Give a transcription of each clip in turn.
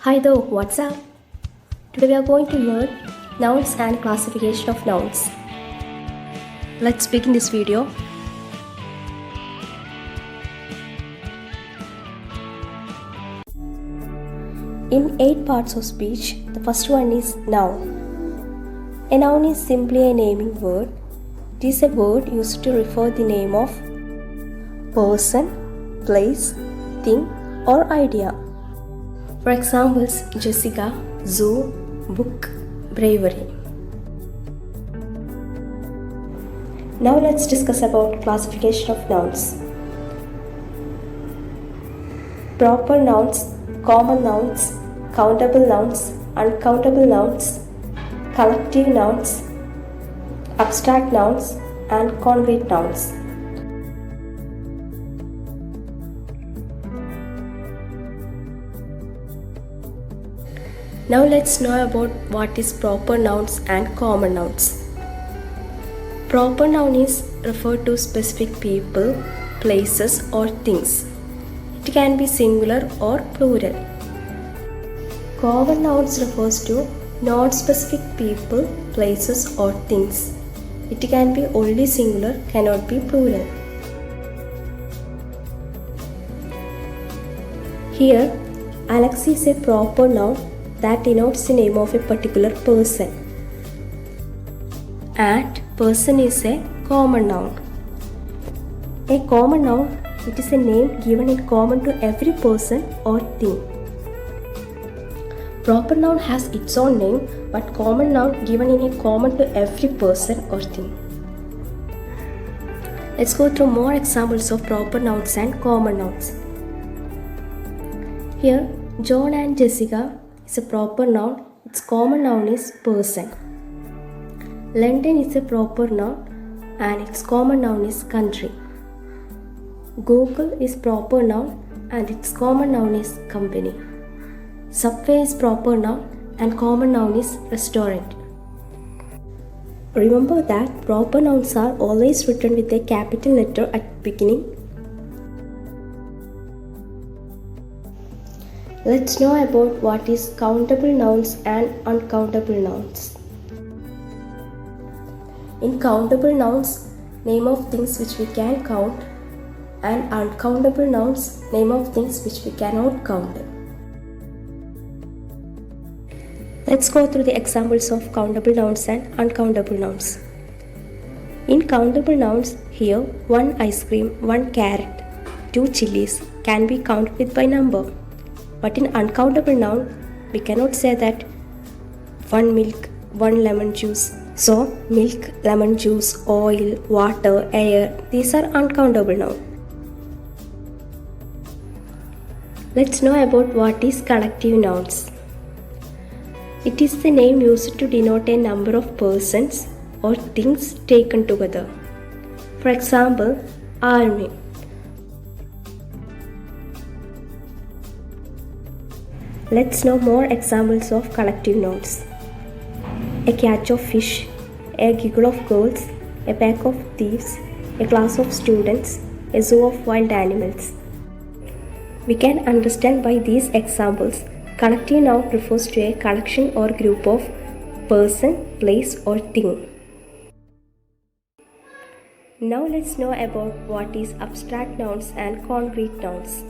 Hi there, what's up? Today we are going to learn nouns and classification of nouns. Let's begin this video. In 8 parts of speech, the first one is noun. A noun is simply a naming word. It is a word used to refer the name of person, place, thing or idea. For examples, Jessica, zoo, book, bravery. Now let's discuss about classification of nouns. Proper nouns, common nouns, countable nouns, uncountable nouns, collective nouns, abstract nouns, and concrete nouns. Now let's know about what is proper nouns and common nouns. Proper noun is referred to specific people, places or things. It can be singular or plural. Common nouns refers to non-specific people, places or things. It can be only singular, cannot be plural. Here, Alex is a proper noun that denotes the name of a particular person, and person is a common noun. A common noun, it is a name given in common to every person or thing. Proper noun has its own name, but common noun given in a common to every person or thing. Let's go through more examples of proper nouns and common nouns. Here, John and Jessica is a proper noun. Its common noun is person. London is a proper noun and its common noun is country. Google is proper noun and its common noun is company. Subway is proper noun and common noun is restaurant. Remember that proper nouns are always written with a capital letter at beginning. Let's know about what is countable nouns and uncountable nouns. In countable nouns, name of things which we can count, and uncountable nouns, name of things which we cannot count. Let's go through the examples of countable nouns and uncountable nouns. In countable nouns, here 1 ice cream, 1 carrot, 2 chilies can be counted with by number. But in uncountable noun, we cannot say that 1 milk, 1 lemon juice. So, milk, lemon juice, oil, water, air, these are uncountable nouns. Let's know about what is collective nouns. It is the name used to denote a number of persons or things taken together. For example, army. Let's know more examples of collective nouns. A catch of fish, a giggle of girls, a pack of thieves, a class of students, a zoo of wild animals. We can understand by these examples, collective noun refers to a collection or group of person, place or thing. Now let's know about what is abstract nouns and concrete nouns.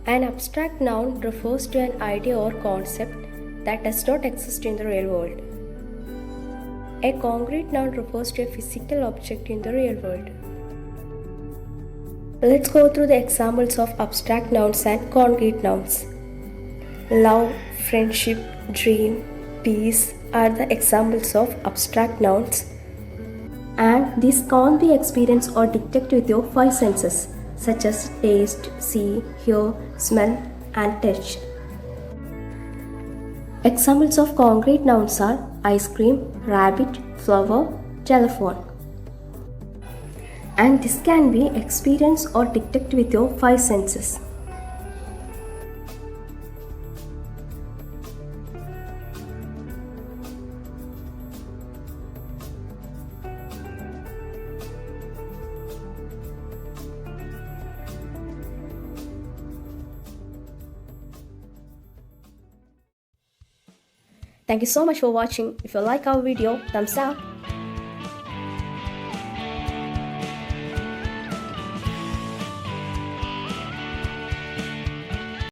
An abstract noun refers to an idea or concept that does not exist in the real world. A concrete noun refers to a physical object in the real world. Let's go through the examples of abstract nouns and concrete nouns. Love, friendship, dream, peace are the examples of abstract nouns, and these can't be experienced or detected with your 5 senses, such as taste, see, hear, smell, and touch. Examples of concrete nouns are ice cream, rabbit, flower, telephone. And this can be experienced or detected with your 5 senses. Thank you so much for watching. If you like our video, thumbs up.